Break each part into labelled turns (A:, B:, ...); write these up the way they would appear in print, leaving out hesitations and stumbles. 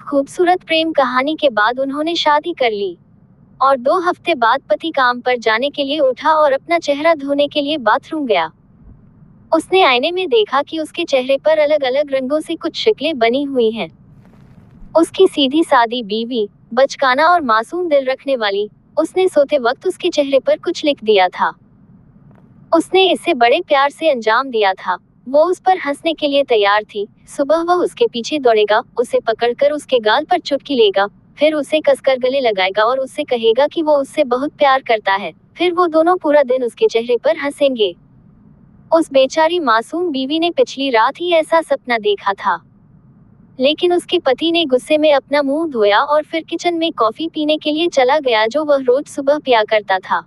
A: खूबसूरत प्रेम कहानी के बाद उन्होंने शादी कर ली और 2 हफ्ते बाद पति काम पर जाने के लिए उठा और अपना चेहरा धोने के लिए बाथरूम गया। उसने आईने में देखा कि उसके चेहरे पर अलग अलग रंगों से कुछ शिकलें बनी हुई हैं। उसकी सीधी सादी बीवी, बचकाना और मासूम दिल रखने वाली, उसने सोते वक्त उसके चेहरे पर कुछ लिख दिया था। उसने इसे बड़े प्यार से अंजाम दिया था। वो उस पर हंसने के लिए तैयार थी। सुबह वह उसके पीछे दौड़ेगा, उसे पकड़कर उसके गाल पर चुटकी लेगा, फिर उसे कसकर गले लगाएगा और उससे कहेगा कि वो उससे बहुत प्यार करता है। फिर वो दोनों पूरा दिन उसके चेहरे पर हंसेंगे। उस बेचारी मासूम बीवी ने पिछली रात ही ऐसा सपना देखा था, लेकिन उसके पति ने गुस्से में अपना मुंह धोया और फिर किचन में कॉफी पीने के लिए चला गया, जो वह रोज सुबह पिया करता था।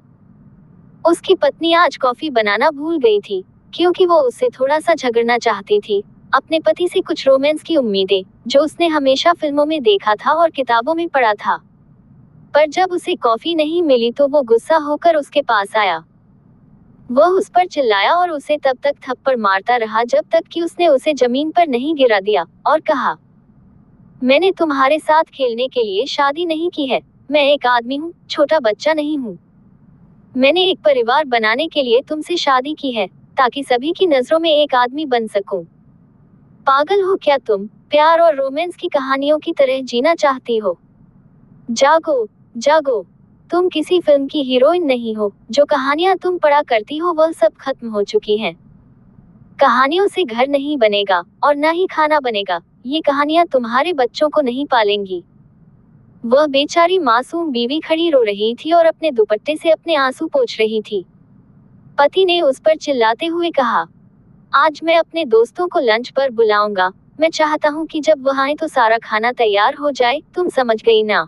A: उसकी पत्नी आज कॉफी बनाना भूल गई थी, क्योंकि वो उससे थोड़ा सा झगड़ना चाहती थी। अपने पति से कुछ रोमांस की उम्मीदें, जो उसने हमेशा फिल्मों में देखा था और किताबों में पढ़ा था। पर जब उसे कॉफी नहीं मिली तो वो गुस्सा होकर उसके पास आया। वह उस पर चिल्लाया और उसे तब तक थप्पड़ मारता रहा जब तक कि उसने उसे जमीन पर नहीं गिरा दिया और कहा, मैंने तुम्हारे साथ खेलने के लिए शादी नहीं की है। मैं एक आदमी हूँ, छोटा बच्चा नहीं हूँ। मैंने एक परिवार बनाने के लिए तुमसे शादी की है, ताकि सभी की नजरों में एक आदमी बन सकूं। पागल हो क्या तुम? प्यार और रोमांस की कहानियों की तरह जीना चाहती हो? जागो, जागो। तुम किसी फिल्म की हीरोइन नहीं हो। जो कहानियां तुम पढ़ा करती हो वह सब खत्म हो चुकी हैं। कहानियों से घर नहीं बनेगा और न ही खाना बनेगा। ये कहानियां तुम्हारे बच्चों को नहीं पालेंगी। वह बेचारी मासूम बीवी खड़ी रो रही थी और अपने दुपट्टे से अपने आंसू पोंछ रही थी। पति ने उस पर चिल्लाते हुए कहा, आज मैं अपने दोस्तों को लंच पर बुलाऊंगा। मैं चाहता हूँ कि जब वह आए तो सारा खाना तैयार हो जाए। तुम समझ गई ना?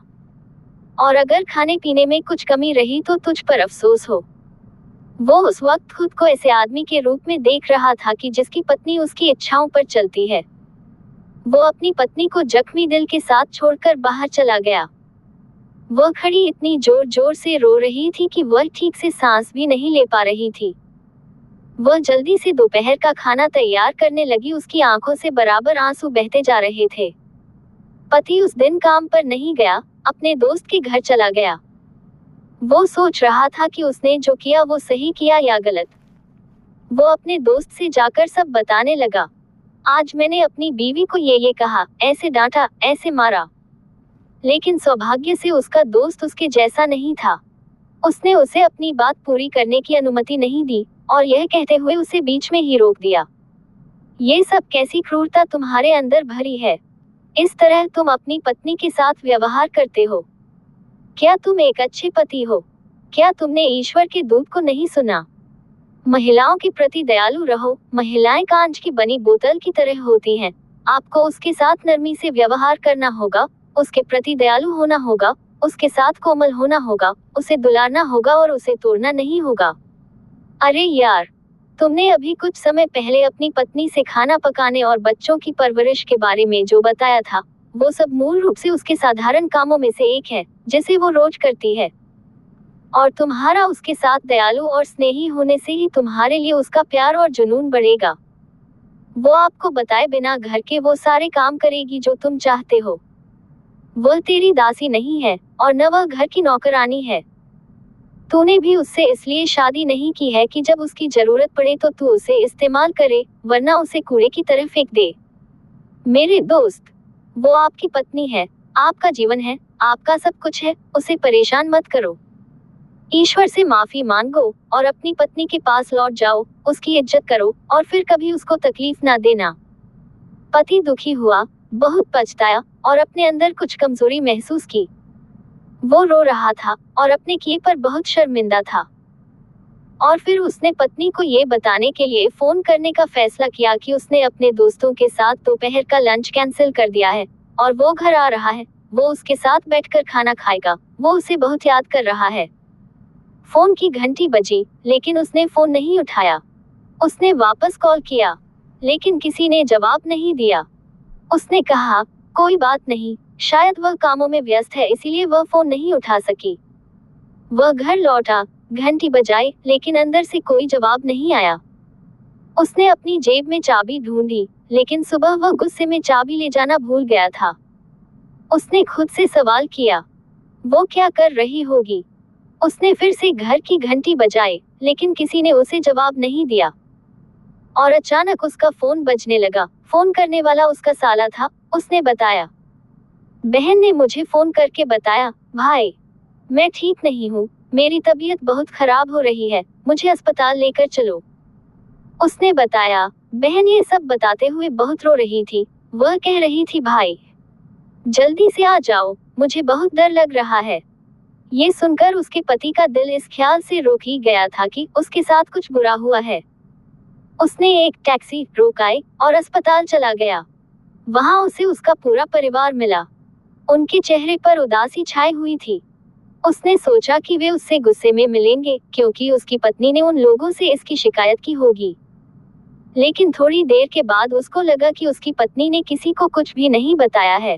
A: और अगर खाने पीने में कुछ कमी रही तो तुझ पर अफसोस हो। वो उस वक्त खुद को ऐसे आदमी के रूप में देख रहा था कि जिसकी पत्नी उसकी इच्छाओं पर चलती है। वो अपनी पत्नी को जख्मी दिल के साथ छोड़कर बाहर चला गया। वह खड़ी इतनी जोर जोर से रो रही थी कि वह ठीक से सांस भी नहीं ले पा रही थी। वह जल्दी से दोपहर का खाना तैयार करने लगी। उसकी आंखों से बराबर आंसू बहते जा रहे थे। पति उस दिन काम पर नहीं गया, अपने दोस्त के घर चला गया। वो सोच रहा था कि उसने जो किया वो सही किया या गलत। वो अपने दोस्त से जाकर सब बताने लगा। आज मैंने अपनी बीवी को ये कहा, ऐसे डांटा, ऐसे मारा। लेकिन सौभाग्य से उसका दोस्त उसके जैसा नहीं था। उसने उसे अपनी बात पूरी करने की अनुमति नहीं दी और यह कहते हुए उसे बीच में ही रोक दिया। ये सब कैसी क्रूरता तुम्हारे अंदर भरी है? इस तरह तुम अपनी पत्नी के साथ व्यवहार करते हो। क्या तुम एक अच्छे पति हो? क्या तुमने ईश्वर के दूत को नहीं सुना? महिलाओं के प्रति दयालु रहो। महिलाएं कांच की बनी बोतल की तरह होती हैं। आपको उसके साथ नरमी से व्यवहार करना होगा, उसके प्रति दयालु होना होगा, उसके साथ कोमल होना होगा, उसे दुलारना होगा और उसे तोड़ना नहीं होगा। अरे यार, तुमने अभी कुछ समय पहले अपनी पत्नी से खाना पकाने और बच्चों की परवरिश के बारे में जो बताया था, वो सब मूल रूप से उसके साधारण कामों में से एक है, जिसे वो रोज करती है। और तुम्हारा उसके साथ दयालु और स्नेही होने से ही तुम्हारे लिए उसका प्यार और जुनून बढ़ेगा। वो आपको बताए बिना घर के वो सारे काम करेगी जो तुम चाहते हो। वह तेरी दासी नहीं है और न वह घर की नौकरानी है। तूने भी उससे इसलिए शादी नहीं की है कि जब उसकी जरूरत पड़े तो तू उसे इस्तेमाल करे, वरना उसे कूड़े की तरह फेंक दे। मेरे दोस्त, वो आपकी पत्नी है, आपका जीवन है, आपका सब कुछ है। उसे परेशान मत करो। ईश्वर से माफी मांगो और अपनी पत्नी के पास लौट जाओ, उसकी इज्जत करो और फिर कभी उसको तकलीफ ना देना। पति दुखी हुआ, बहुत पछताया और अपने अंदर कुछ कमजोरी महसूस की। वो रो रहा था और अपने किए पर बहुत शर्मिंदा था। और फिर उसने पत्नी को ये बताने के लिए फोन करने का फैसला किया कि उसने अपने दोस्तों के साथ दोपहर का लंच कैंसिल कर दिया है और वो घर आ रहा है। वो उसके साथ बैठकर खाना खाएगा। वो उसे बहुत याद कर रहा है। फोन की घंटी बजी, लेकिन उसने फोन नहीं उठाया। उसने वापस कॉल किया, लेकिन किसी ने जवाब नहीं दिया। उसने कहा, कोई बात नहीं, शायद वह कामों में व्यस्त है इसीलिए वह फोन नहीं उठा सकी। वह घर लौटा, घंटी बजाई, लेकिन अंदर से कोई जवाब नहीं आया। उसने अपनी जेब में चाबी ढूंढी, लेकिन सुबह वह गुस्से में चाबी ले जाना भूल गया था। उसने खुद से सवाल किया, वो क्या कर रही होगी। उसने फिर से घर की घंटी बजाई, लेकिन किसी ने उसे जवाब नहीं दिया। और अचानक उसका फोन बजने लगा। फोन करने वाला उसका साला था। उसने बताया, बहन ने मुझे फोन करके बताया, भाई मैं ठीक नहीं हूँ, मेरी तबीयत बहुत खराब हो रही है, मुझे अस्पताल लेकर चलो। उसने बताया। बहन ये सब बताते हुए बहुत रो रही थी। वह कह रही थी, भाई जल्दी से आ जाओ, मुझे बहुत डर लग रहा है। ये सुनकर उसके पति का दिल इस ख्याल से रोक ही गया था कि उसके साथ कुछ बुरा हुआ है। उसने एक टैक्सी रोकाई और अस्पताल चला गया। वहां उसे उसका पूरा परिवार मिला। उनके चेहरे पर उदासी छाई हुई थी। उसने सोचा कि वे उससे गुस्से में मिलेंगे, क्योंकि उसकी पत्नी ने उन लोगों से इसकी शिकायत की होगी। लेकिन थोड़ी देर के बाद उसको लगा कि उसकी पत्नी ने किसी को कुछ भी नहीं बताया है।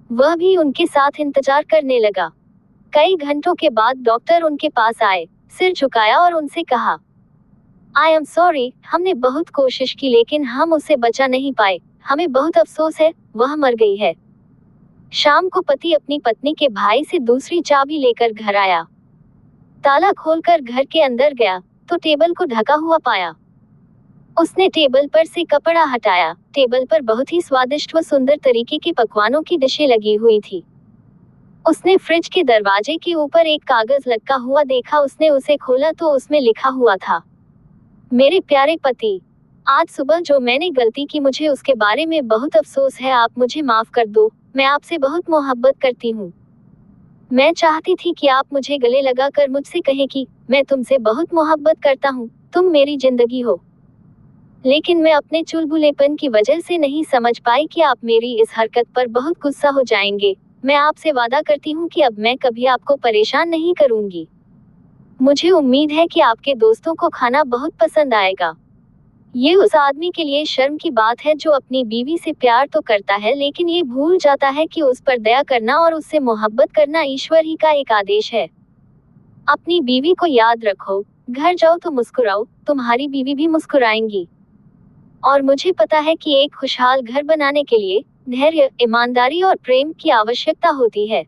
A: वह भी उनके साथ इंतजार करने लगा। कई घंटों के बाद डॉक्टर उनके पास आए, सिर झुकाया और उनसे कहा, आई एम सॉरी, हमने बहुत कोशिश की लेकिन हम उसे बचा नहीं पाए। हमें बहुत अफसोस है, वह मर गई है। शाम को पति अपनी पत्नी के भाई से दूसरी चाबी लेकर घर आया। ताला खोलकर घर के अंदर गया तो टेबल को ढका हुआ पाया। उसने टेबल पर से कपड़ा हटाया। टेबल पर बहुत ही स्वादिष्ट व सुंदर तरीके के पकवानों की डिशें लगी हुई थी। उसने फ्रिज के दरवाजे के ऊपर एक कागज लटका हुआ देखा। उसने उसे खोला तो उसमें लिखा हुआ था, मेरे प्यारे पति, आज सुबह जो मैंने गलती की मुझे उसके बारे में बहुत अफसोस है। आप मुझे माफ कर दो। मैं आपसे बहुत मोहब्बत करती हूँ। मैं चाहती थी कि आप मुझे गले लगाकर मुझसे कहें कि मैं तुमसे बहुत मोहब्बत करता हूँ, तुम मेरी जिंदगी हो। लेकिन मैं अपने चुलबुलेपन की वजह से नहीं समझ पाई कि आप मेरी इस हरकत पर बहुत गुस्सा हो जाएंगे। मैं आपसे वादा करती हूँ कि अब मैं कभी आपको परेशान नहीं करूंगी। मुझे उम्मीद है कि आपके दोस्तों को खाना बहुत पसंद आएगा। ये उस आदमी के लिए शर्म की बात है जो अपनी बीवी से प्यार तो करता है लेकिन ये भूल जाता है कि उस पर दया करना और उससे मोहब्बत करना ईश्वर ही का एक आदेश है। अपनी बीवी को याद रखो, घर जाओ तो मुस्कुराओ, तुम्हारी बीवी भी मुस्कुराएंगी। और मुझे पता है कि एक खुशहाल घर बनाने के लिए धैर्य, ईमानदारी और प्रेम की आवश्यकता होती है।